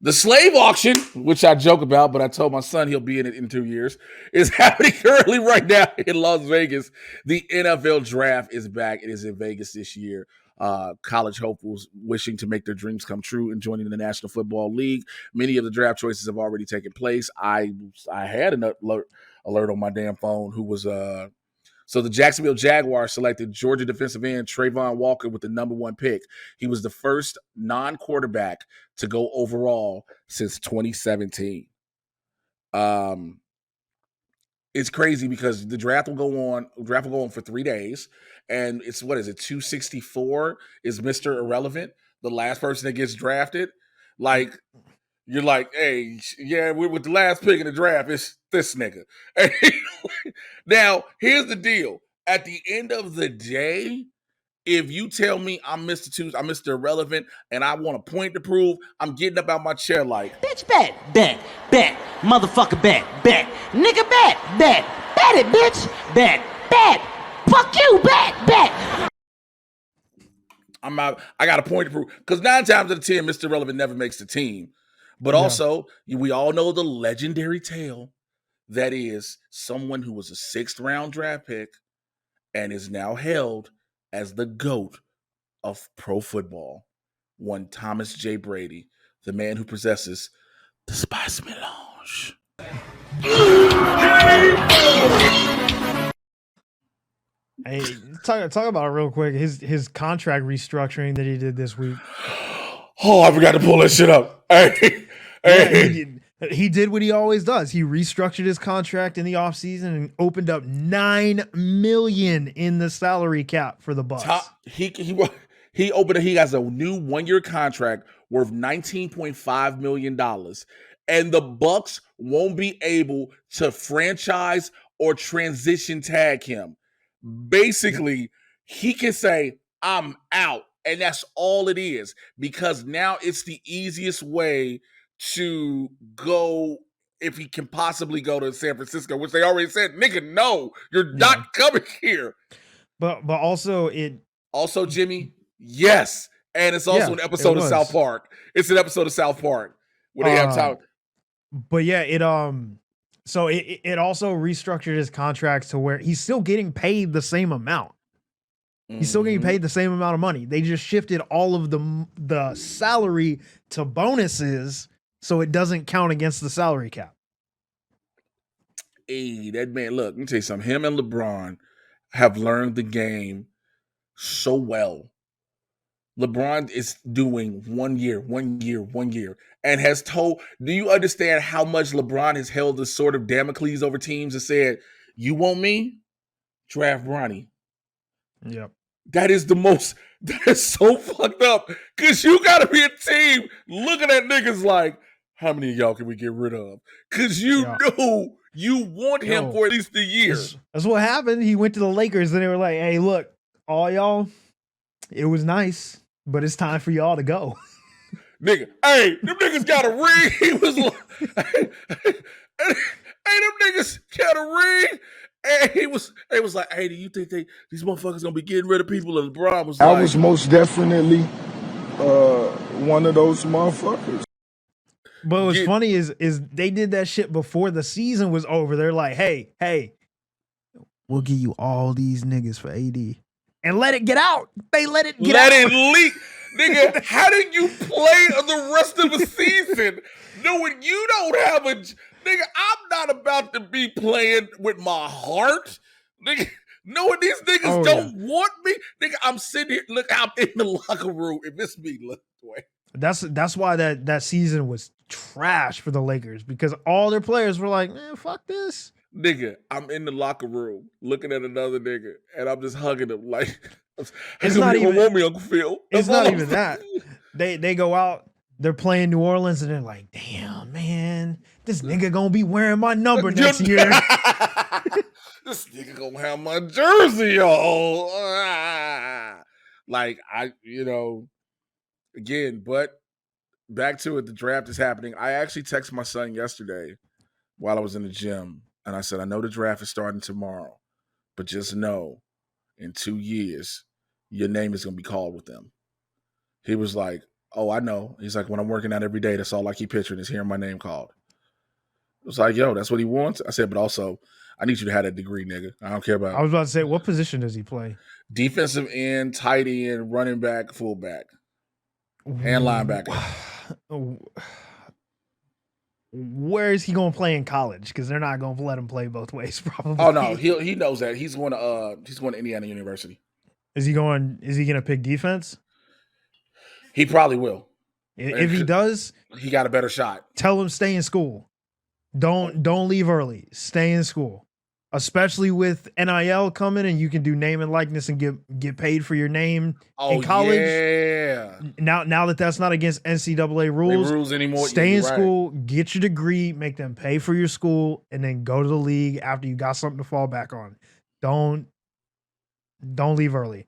The slave auction, which I joke about, but I told my son he'll be in it in 2 years, is happening currently right now in Las Vegas. The NFL draft is back. It is in Vegas this year. College hopefuls wishing to make their dreams come true and joining the National Football League. Many of the draft choices have already taken place. I had an alert on my damn phone who was so the Jacksonville Jaguars selected Georgia defensive end Trayvon Walker with the number 1 pick. He was the first non-quarterback to go overall since 2017. It's crazy because the draft will go on for 3 days, and it's 264 is Mr. Irrelevant, the last person that gets drafted. Like, you're like, hey, yeah, we're with the last pick in the draft. It's this nigga. Now, here's the deal. At the end of the day, if you tell me I'm Mr. Irrelevant, and I want a point to prove, I'm getting up out my chair like, bitch, bet, motherfucker, bet, nigga, bet it, bitch, bet, fuck you, bet. I'm out. I got a point to prove. Because 9 times out of 10, Mr. Irrelevant never makes the team. But also, we all know the legendary tale that is someone who was a 6th round draft pick and is now held as the GOAT of pro football. One Thomas J. Brady, the man who possesses the spice melange. Hey, talk about it real quick. His contract restructuring that he did this week. Oh, I forgot to pull that shit up. He did what he always does. He restructured his contract in the offseason and opened up $9 million in the salary cap for the Bucs. He has a new 1-year contract worth $19.5 million. And the Bucs won't be able to franchise or transition tag him. Basically, he can say, I'm out. And that's all it is. Because now it's the easiest way to go, if he can possibly go to San Francisco, which they already said, nigga, no, you're not coming here. But also Jimmy, yes. And it's also an episode of South Park. It's an episode of South Park where they have time. But yeah, it also restructured his contracts to where he's still getting paid the same amount. He's still getting paid the same amount of money. They just shifted all of the salary to bonuses so it doesn't count against the salary cap. Hey, that man, look, let me tell you something. Him and LeBron have learned the game so well. LeBron is doing 1 year, and has told, do you understand how much LeBron has held the sword of Damocles over teams and said, you want me? Draft Bronny. Yep. That is so fucked up because you got to be a team looking at niggas like, how many of y'all can we get rid of? Because you know you want him for at least a year. That's what happened. He went to the Lakers and they were like, hey, look, all y'all, it was nice, but it's time for y'all to go. Nigga, hey, them niggas got a ring. He was like, hey, them niggas got a ring. And he was like, hey, do you think these motherfuckers gonna be getting rid of people? And LeBron was like, I was most definitely one of those motherfuckers. But what's funny is they did that shit before the season was over. They're like, hey, we'll give you all these niggas for AD. And let it get out. They let it get out. Let it leak. Nigga, how did you play the rest of the season knowing you don't have a... Nigga, I'm not about to be playing with my heart. Nigga, knowing these niggas don't want me. Nigga, I'm sitting here, look, I'm in the locker room. If it's me, look away. That's why that season was trash for the Lakers, because all their players were like, man, fuck this. Nigga, I'm in the locker room looking at another nigga, and I'm just hugging him like, it's not even want me, Uncle Phil. It's not even that. They go out, they're playing New Orleans, and they're like, damn, man, this nigga gonna be wearing my number next year. This nigga gonna have my jersey, y'all. Like, again, but back to it, the draft is happening. I actually texted my son yesterday while I was in the gym, and I said, I know the draft is starting tomorrow, but just know, in 2 years, your name is going to be called with them. He was like, oh, I know. He's like, when I'm working out every day, that's all I keep picturing is hearing my name called. It was like, yo, that's what he wants. I said, but also, I need you to have that degree, nigga. I don't care about. I was about to say, what position does he play? Defensive end, tight end, running back, fullback, and linebacker. Where is he going to play in college? Because they're not going to let him play both ways, probably. Oh no, he knows that. He's going to Indiana University. Is he going to pick defense? He probably will. If he does, he got a better shot. Tell him stay in school. Don't leave early. Stay in school. Especially with NIL coming and you can do name and likeness and get paid for your name in college. Yeah. Now that that's not against NCAA rules anymore. Stay in school, get your degree, make them pay for your school, and then go to the league after you got something to fall back on. Don't leave early.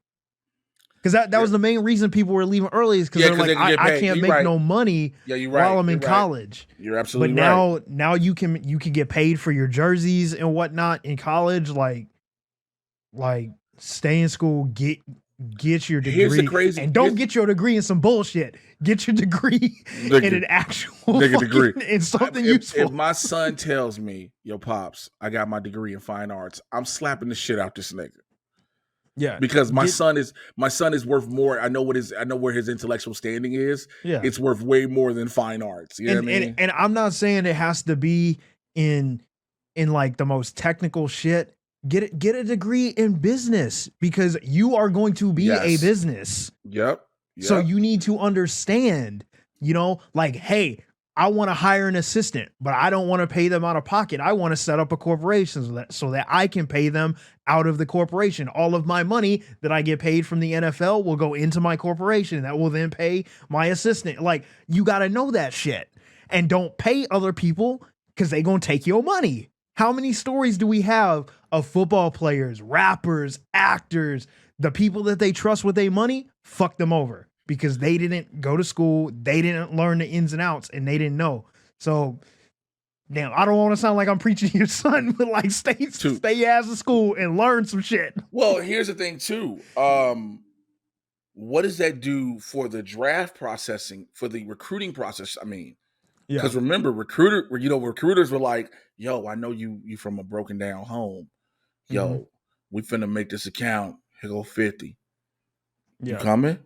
Because that was the main reason people were leaving early is because they're like, I can't make no money while I'm in college. You're absolutely right. But now you can get paid for your jerseys and whatnot in college. Like stay in school, get your degree. Here's the crazy, and don't get your degree in some bullshit. Get your degree in an actual degree. In something useful. If my son tells me, yo, Pops, I got my degree in fine arts, I'm slapping the shit out this nigga. Yeah, because my son is worth more. I know where his intellectual standing is. Yeah, it's worth way more than fine arts. You know what I mean? And I'm not saying it has to be in like the most technical shit. Get a degree in business because you are going to be a business. Yep. So you need to understand, like, hey, I want to hire an assistant, but I don't want to pay them out of pocket. I want to set up a corporation so that I can pay them out of the corporation. All of my money that I get paid from the NFL will go into my corporation. That will then pay my assistant. Like, you got to know that shit. And don't pay other people because they going to take your money. How many stories do we have of football players, rappers, actors, the people that they trust with their money, fuck them over? Because they didn't go to school, they didn't learn the ins and outs, and they didn't know. So, damn, I don't want to sound like I'm preaching to your son, but like stay ass in school and learn some shit. Well, here's the thing too. What does that do for the draft processing, for the recruiting process? I mean, because remember, recruiters were like, "Yo, I know you from a broken down home. Yo, we finna make this account. Here go 50. You coming?"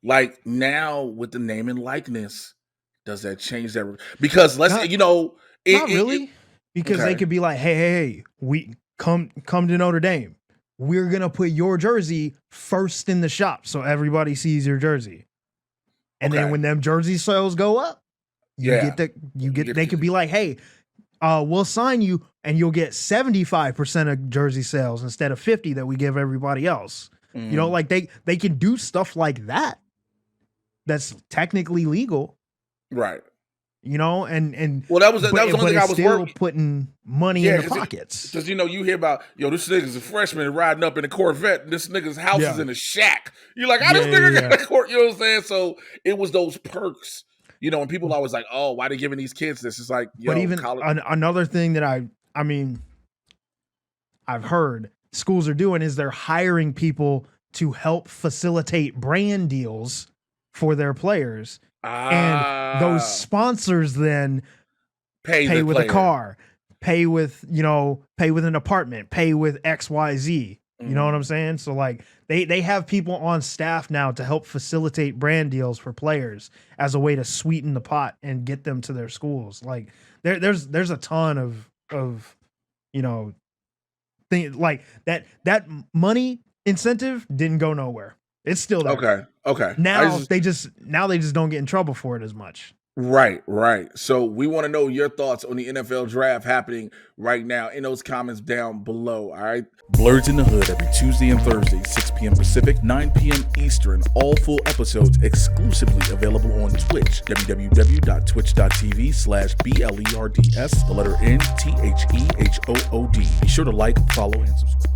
Like now with the name and likeness, does that change that? Because not really. Because they could be like, hey, we come to Notre Dame. We're gonna put your jersey first in the shop so everybody sees your jersey. And then when them jersey sales go up, they could be like, hey, we'll sign you and you'll get 75% of jersey sales instead of 50 that we give everybody else. Like they can do stuff like that. That's technically legal, right? And well, that was the only thing I was still putting money in the pockets. Because you hear about this nigga's a freshman riding up in a Corvette, and this nigga's house is in a shack. You're like, how this nigga got a court? You know what I'm saying? So it was those perks, and people always like, oh, why they giving these kids this? It's like, but even another thing that I've heard schools are doing is they're hiring people to help facilitate brand deals for their players. And those sponsors then pay with a car, pay with an apartment, pay with XYZ. You know what I'm saying? So like they have people on staff now to help facilitate brand deals for players as a way to sweeten the pot and get them to their schools. Like there's a ton of things like that money incentive didn't go nowhere. It's still there. Okay. Now they just don't get in trouble for it as much. Right. So we want to know your thoughts on the NFL draft happening right now in those comments down below. All right. Blerds in the Hood every Tuesday and Thursday, 6 p.m. Pacific, 9 p.m. Eastern. All full episodes exclusively available on Twitch. www.twitch.tv/BLERDS, the letter NTHEHOOD. Be sure to like, follow, and subscribe.